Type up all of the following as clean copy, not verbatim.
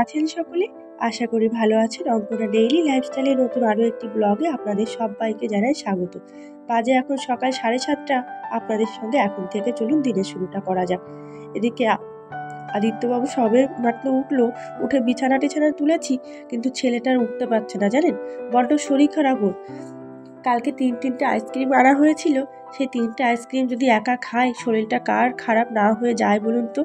আছেন সকলে? আশা করি ভালো আছেন। অঙ্কনা ডেইলি লাইফস্টাইলের নতুন আরও একটি ব্লগে আপনাদের সব্বাইকে জানাই স্বাগত। বাজে এখন সকাল 7:30। আপনাদের সঙ্গে এখন থেকে চলুন দিনের শুরুটা করা যাক। এদিকে আদিত্যবাবু সবে মাত্র উঠলো, উঠে বিছানা তুলেছি, কিন্তু ছেলেটা আর উঠতে পারছে না জানেন, বড্ড শরীর খারাপ ওর। কালকে তিনটে আইসক্রিম আনা হয়েছিল, সেই 3টে আইসক্রিম যদি একা খায় শরীরটা কার খারাপ না হয়ে যায় বলুন তো।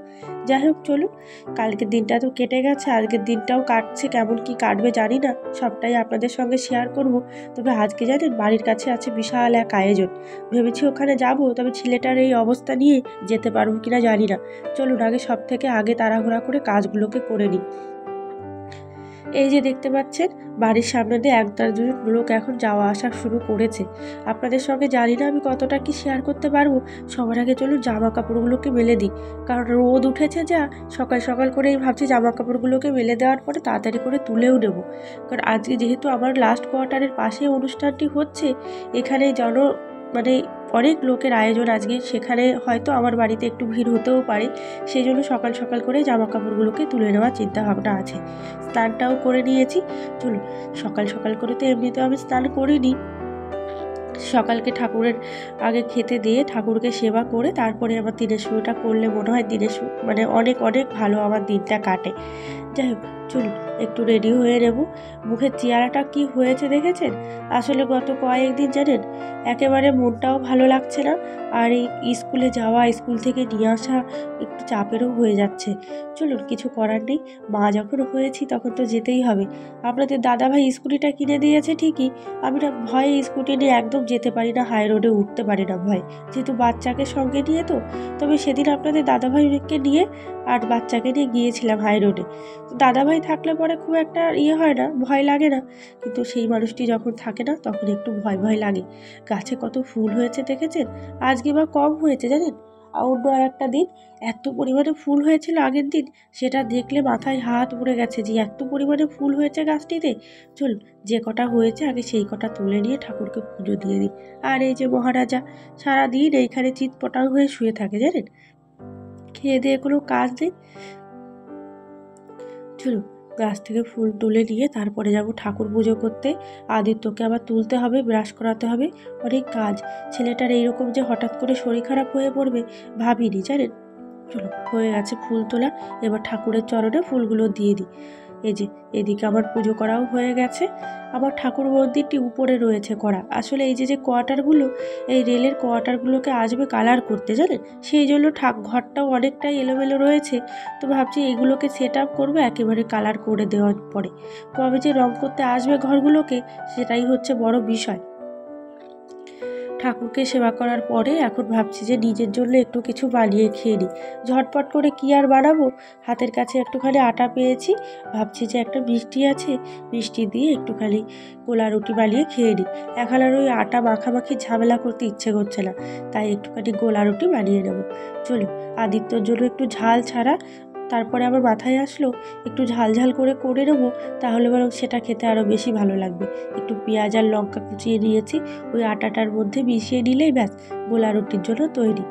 যাই হোক চলুন, কালকের দিনটা তো কেটে গেছে, আজকের দিনটাও কাটছে, কেমন কি কাটবে জানি না, সবটাই আপনাদের সঙ্গে শেয়ার করব। তবে আজকে জানেন বাড়ির কাছে আছে বিশাল এক আয়োজন, ভেবেছি ওখানে যাব, তবে ছেলেটার এই অবস্থা নিয়ে যেতে পারবো কিনা জানি না। চলুন আগে সব থেকে আগে তাড়াহুড়া করে কাজগুলোকে করে নিই। এই যে দেখতে পাচ্ছেন বাড়ির সামনে দিয়ে একটা দুজন লোক এখন যাওয়া আসা শুরু করেছে। আপনাদের সঙ্গে জানি না আমি কতটা কি শেয়ার করতে পারবো। সবার আগে চলুন জামা কাপড়গুলোকে মেলে দিই, কারণ রোদ উঠেছে যা, সকাল সকাল করেই ভাবছি জামা কাপড়গুলোকে মেলে দেওয়ার পরে তাড়াতাড়ি করে তুলেও নেব। কারণ আজকে যেহেতু আমার লাস্ট কোয়ার্টারের পাশে অনুষ্ঠানটি হচ্ছে, এখানে মানে অনেক লোকের আয়োজন আজকে, সেখানে হয়তো আমার বাড়িতে একটু ভিড় হতেও পারে, সেই জন্য সকাল সকাল করে জামা কাপড়গুলোকে তুলে নেওয়ার চিন্তা ভাবনা আছে। স্নানটাও করে নিয়েছি। চলুন, সকাল সকাল করে তো এমনিতেও আমি স্নান করিনি, সকালকে ঠাকুরের আগে খেতে দিয়ে ঠাকুরকে সেবা করে তারপরে আমার দিনের শুরুটা করলে মনে হয় দিনের মানে অনেক অনেক ভালো আমার দিনটা কাটে। যাই হোক চলুন একটু রেডি হয়ে নেব। মুখের চেহারাটা কি হয়েছে দেখেছেন? আসলে গত কয়েকদিন জানেন একেবারে মনটাও ভালো লাগছে না, আর এই স্কুলে যাওয়া, স্কুল থেকে নিয়ে আসা একটু চাপেরও হয়ে যাচ্ছে। চলুন কিছু করার নেই, মা যখন হয়েছি তখন তো যেতেই হবে। আপনাদের দাদাভাই স্কুটিটা কিনে দিয়েছে ঠিকই, আমি না ভয়ে স্কুটি নিয়ে একদম যেতে পারি না, হাই রোডে উঠতে পারি না ভয়, যেহেতু বাচ্চাকে সঙ্গে নিয়ে তো। তবে সেদিন আপনাদের দাদাভাইকে নিয়ে আর বাচ্চাকে নিয়ে গিয়েছিলাম হাই রোডে। দাদাভাই থাকলে পরে খুব একটা হয় না, ভয় লাগে না, কিন্তু সেই মানুষটি যখন থাকে না তখন একটু ভয় ভয় লাগে। গাছে কত ফুল হয়েছে দেখেছেন? আজকে বা কম হয়েছে জানেন, অন্য আর একটা দিন এত পরিমাণে ফুল হয়েছিল আগের দিন, সেটা দেখলে মাথায় হাত উড়ে গেছে যে এত পরিমাণে ফুল হয়েছে গাছটিতে। চলুন যে কটা হয়েছে আগে সেই কটা তুলে নিয়ে ঠাকুরকে পুজো দিয়ে দিই। আর এই যে মহারাজা সারাদিন এইখানে চিৎপটাং হয়ে শুয়ে থাকে জানেন, খেয়ে দিয়ে কোনো কাজ নেই। চলুন গাছ থেকে ফুল তুলে নিয়ে তারপরে যাব ঠাকুর পুজো করতে। আদিত্যকে আবার তুলতে হবে, ব্রাশ করাতে হবে, অনেক কাজ। ছেলেটার এইরকম যে হঠাৎ করে শরীর খারাপ হয়ে পড়বে ভাবিনি জানেন। চলো হয়ে গেছে ফুল তোলা, এবার ঠাকুরের চরণে ফুলগুলো দিয়ে দিই। এই যে এদিকে আমার পুজো করাও হয়ে গেছে। আমার ঠাকুর মন্দিরটি উপরে রয়েছে করা। আসলে এই যে কোয়ার্টারগুলো, এই রেলের কোয়ার্টারগুলোকে আসবে কালার করতে জানেন, সেই জন্য ঘরটাও অনেকটাই এলোমেলো রয়েছে। তো ভাবছি এইগুলোকে সেট আপ করবো একেবারে কালার করে দেওয়ার পরে। কবে যে রং করতে আসবে ঘরগুলোকে, সেটাই হচ্ছে বড় বিষয়। ঠাকুরকে সেবা করার পরে এখন ভাবছি যে নিজের জন্য একটু কিছু বানিয়ে খেয়ে নিই। ঝটপট করে কি আর বানাবো, হাতের কাছে একটুখানি আটা পেয়েছি, ভাবছি যে একটা মিষ্টি আছে, মিষ্টি দিয়ে একটুখানি গোলা রুটি বানিয়ে খেয়ে নিই। এখন আর ওই আটা মাখামাখি ঝামেলা করতে ইচ্ছে করছে না, তাই একটুখানি গোলা রুটি বানিয়ে নেবো। চলো আদিত্যর জন্য একটু ঝাল ছাড়া, তারপরে আমার মাথায় আসলো একটু ঝাল ঝাল করে নেবো, তাহলে বরং সেটা খেতে আরও বেশি ভালো লাগবে। একটু পেঁয়াজ আর লঙ্কা কুচিয়ে নিয়েছি, ওই আটাটার মধ্যে মিশিয়ে নিলেই ব্যাস গোলা রুটির জন্য তৈরি।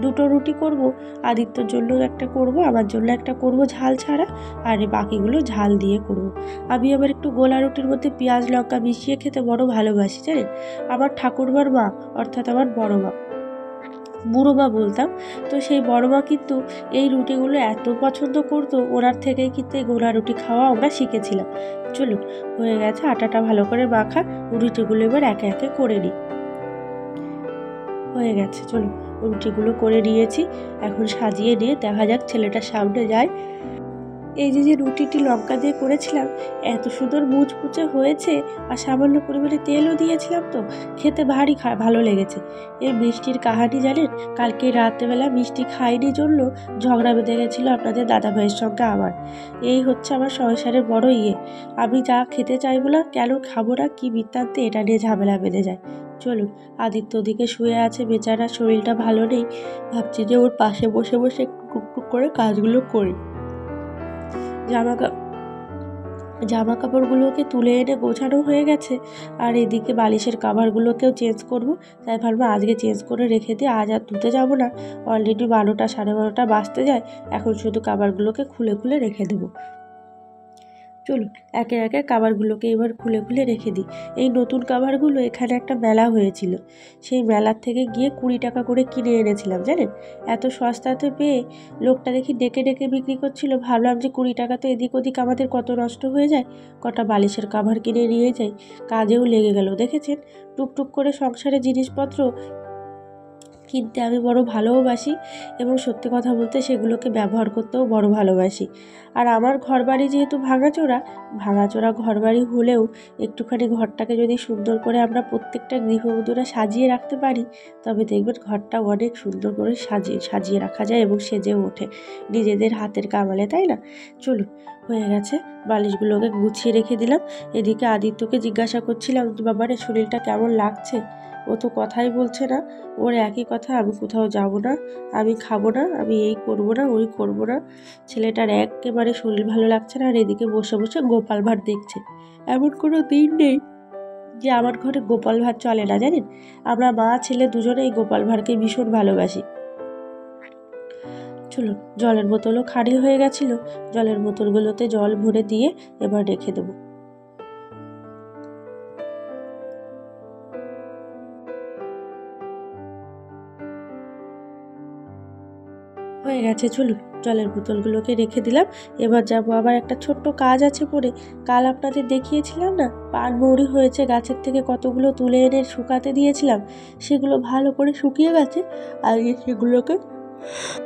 2টো রুটি করব, আদিত্যর জন্য একটা করব, আমার জন্য একটা করব ঝাল ছাড়া, আর বাকিগুলো ঝাল দিয়ে করব। আমি আবার একটু গোলা রুটির মধ্যে পেঁয়াজ লঙ্কা মিশিয়ে খেতে বড় ভালোবাসি জানেন। আমার ঠাকুরমার মা, অর্থাৎ আমার বড় মা, বুড়ো মা বলতাম, তো সেই বড় মা কিন্তু এই রুটিগুলো এত পছন্দ করতো, ওনার থেকেই কিন্তু এই গোলা রুটি খাওয়া আমরা শিখেছিলাম। চলুন হয়ে গেছে আটাটা ভালো করে মাখা, রুটিগুলো এবার একে একে করে নিই। হয়ে গেছে, চলুন রুটিগুলো করে নিয়েছি, এখন সাজিয়ে নিয়ে দেখা যাক ছেলেটার সামনে যায়। এই যে রুটিটি লঙ্কা দিয়ে করেছিলাম, এত সুন্দর মুচমুচে হয়েছে, আর সামান্য পরিমাণে তেলও দিয়েছিলাম, তো খেতে ভারী ভালো লেগেছে। এই মিষ্টির কাহানি জানেন, কালকে রাত্রেবেলা মিষ্টি খাইনি জন্য ঝগড়া বেঁধে গেছিলো আপনাদের দাদাভাইয়ের সঙ্গে আমার। এই হচ্ছে আমার সংসারের বড় আমি যা খেতে চাইবো না, কেন খাবো না, কি বৃত্তান্তে এটা নিয়ে ঝামেলা বেঁধে যায়। চলুন আদিত্য ওদিকে শুয়ে আছে, বেচারা শরীরটা ভালো নেই, ভাবছি যে ওর পাশে বসে বসে একটু টুকটুক করে কাজগুলো করি। জামা কাপড়গুলোকে তুলে এনে গোছানো হয়ে গেছে, আর এদিকে বালিশের কাভারগুলোকেও চেঞ্জ করব, তাই ভাবলাম আজকে চেঞ্জ করে রেখে দিয়ে আজ আর ধুতে যাব না। অলরেডি 12টা 12:30 বাজতে যায়, এখন শুধু কাভারগুলোকে খুলে খুলে রেখে দেবো। চলুন একে একে কাভারগুলোকে এবার খুলে খুলে রেখে দিই। এই নতুন কাভারগুলো এখানে একটা মেলা হয়েছিল, সেই মেলার থেকে গিয়ে 20 টাকা করে কিনে এনেছিলাম জানেন। এত সস্তাতে পেয়ে লোকটা দেখি ডেকে ডেকে বিক্রি করছিল। ভাবলাম যে 20 টাকা তো এদিক ওদিক আমাদের কত নষ্ট হয়ে যায়, কটা বালিশের কাভার কিনে নিয়ে যাই, কাজেও লেগে গেল। দেখেছেন, টুকটুক করে সংসারে জিনিসপত্র কিনতে আমি বড় ভালোবাসি এবং সত্যি কথা বলতে সেগুলোকে ব্যবহার করতেও বড় ভালোবাসি। আর আমার ঘরবাড়ি যেহেতু ভাঙাচোরা ঘরবাড়ি হলেও একটুখানি ঘরটাকে যদি সুন্দর করে আমরা প্রত্যেকটা গৃহবধূরা সাজিয়ে রাখতে পারি, তবে দেখবেন ঘরটা অনেক সুন্দর করে সাজিয়ে রাখা যায় এবং সেজেও ওঠে নিজেদের হাতের কামালে, তাই না? চলুন, হয়ে গেছে, বালিশগুলোকে গুছিয়ে রেখে দিলাম। এদিকে আদিত্যকে জিজ্ঞাসা করছিলাম, বাবারে শরীরটা কেমন লাগছে? ও তো কথাই বলছে না। ওর একই কথা, আমি কোথাও যাব না, আমি খাবো না, আমি এই করব না, ওই করব না। ছেলেটার একেবারে শরীর ভালো লাগছে না, আর এদিকে বসে বসে গোপাল ভাঁড় দেখছে। এমন কোনো দিন নেই যে আমার ঘরে গোপাল ভাঁড় চলে না, জানেন। আমরা মা ছেলে দুজনেই গোপাল ভাঁড়কে ভীষণ ভালোবাসি। চলুন, জলের বোতলও খালি হয়ে গেছিল, জলের বোতলগুলোতে জল ভরে দিয়ে এবার রেখে দেবো। হয়ে গেছে, চলুন জলের বোতলগুলোকে রেখে দিলাম। এবার যাব, আবার একটা ছোট্ট কাজ আছে পরে। কাল আপনাদের দেখিয়েছিলাম না, পানমৌরি হয়েছে গাছের থেকে, কতগুলো তুলে এনে শুকাতে দিয়েছিলাম, সেগুলো ভালো করে শুকিয়ে গেছে। আগে সেগুলোকে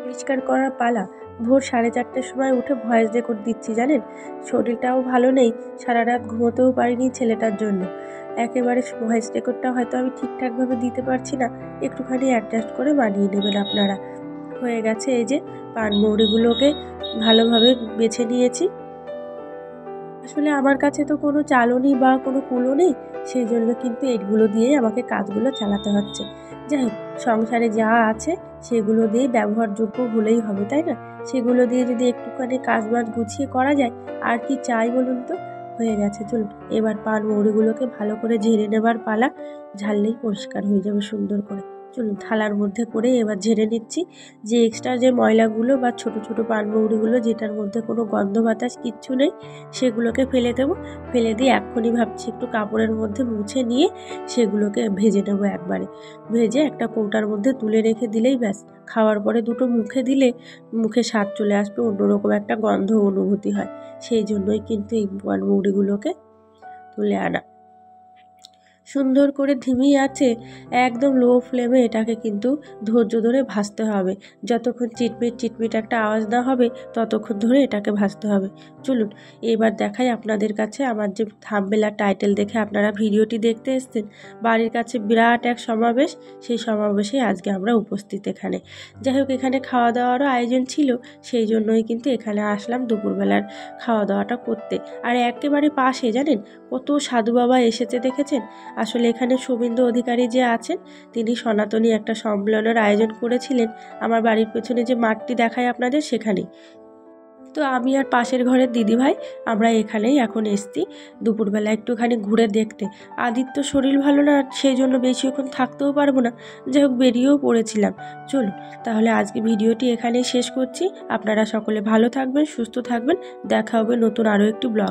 পরিষ্কার করার পালা। ভোর 4:30টার সময় উঠে ভয়েস রেকর্ড দিচ্ছি, জানেন। শরীরটাও ভালো নেই, সারা রাত ঘুমোতেও পারিনি ছেলেটার জন্য। একেবারে ভয়েস রেকর্ডটা হয়তো আমি ঠিকঠাকভাবে দিতে পারছি না, একটুখানি অ্যাডজাস্ট করে মানিয়ে নেবেন আপনারা। হয়ে গেছে, এই যে পানমৌরিগুলোকে ভালোভাবে বেছে নিয়েছি। আসলে আমার কাছে তো কোনো চালনি বা কোনো কুলো নেই, সেই জন্য কিন্তু এগুলো দিয়েই আমাকে কাজগুলো চালাতে হচ্ছে। যাই হোক, সংসারে যা আছে সেগুলো দিয়ে ব্যবহারযোগ্য হলেই হবে, তাই না? সেগুলো দিয়ে যদি একটুখানি কাজবাজ গুছিয়ে করা যায়, আর কি চাই বলুন তো। হয়ে গেছে, চলুন এবার পানমৌরিগুলোকে ভালো করে ঝেড়ে নেবার পালা। ঝাড়লেই পরিষ্কার হয়ে যাবে সুন্দর করে। চলুন থালার মধ্যে করে এবার ঝেড়ে নিচ্ছি। যে এক্সট্রা যে ময়লাগুলো বা ছোট ছোট পানমৌরিগুলো, যেটার মধ্যে কোনো গন্ধ বাতাস কিচ্ছু নেই, সেগুলোকে ফেলে দেবো। ফেলে দিয়ে এক্ষুনি ভাবছি একটু কাপড়ের মধ্যে মুছে নিয়ে সেগুলোকে ভেজে নেবো একবারে। ভেজে একটা কৌটার মধ্যে তুলে রেখে দিলেই ব্যাস। খাওয়ার পরে দুটো মুখে দিলে মুখে স্বাদ চলে আসবে, অন্যরকম একটা গন্ধ অনুভূতি হয়। সেই জন্যই কিন্তু এই পানমৌরিগুলোকে তুলে আনা। সুন্দর করে ধিমি আছে, একদম লো ফ্লেমে এটাকে কিন্তু ধৈর্য ধরে ভাজতে হবে। যতক্ষণ চিটমিট চিটমিট একটা আওয়াজ না হবে ততক্ষণ ধরে এটাকে ভাজতে হবে। চলুন এবার দেখাই আপনাদের কাছে। আমার যে থাম্বনেল আর টাইটেল দেখে আপনারা ভিডিওটি দেখতে এসেছেন, বাড়ির কাছে বিরাট এক সমাবেশ, সেই সমাবেশে আজকে আমরা উপস্থিত এখানে। যাই হোক, এখানে খাওয়া দাওয়ারও আয়োজন ছিল, সেই জন্যই কিন্তু এখানে আসলাম দুপুরবেলার খাওয়া দাওয়াটা করতে। আর একেবারে পাশে জানেন কত সাধু বাবা এসেছে, দেখেছেন। আসলে এখানে শুভেন্দু অধিকারী যে আছেন, তিনি সনাতনী একটা সম্মেলনের আয়োজন করেছিলেন আমার বাড়ির পেছনে যে মাঠটি দেখায় আপনাদের, সেখানেই। তো আমি আর পাশের ঘরের দিদিভাই আমরা এখানেই এখন এসছি দুপুরবেলা একটুখানি ঘুরে দেখতে। আদিত্য শরীর ভালো না, সেই জন্য বেশিক্ষণ থাকতেও পারবো না, যাই হোক বেরিয়েও পড়েছিলাম। চলুন তাহলে আজকে ভিডিওটি এখানেই শেষ করছি। আপনারা সকলে ভালো থাকবেন, সুস্থ থাকবেন, দেখা হবে নতুন আরও একটি ব্লগ।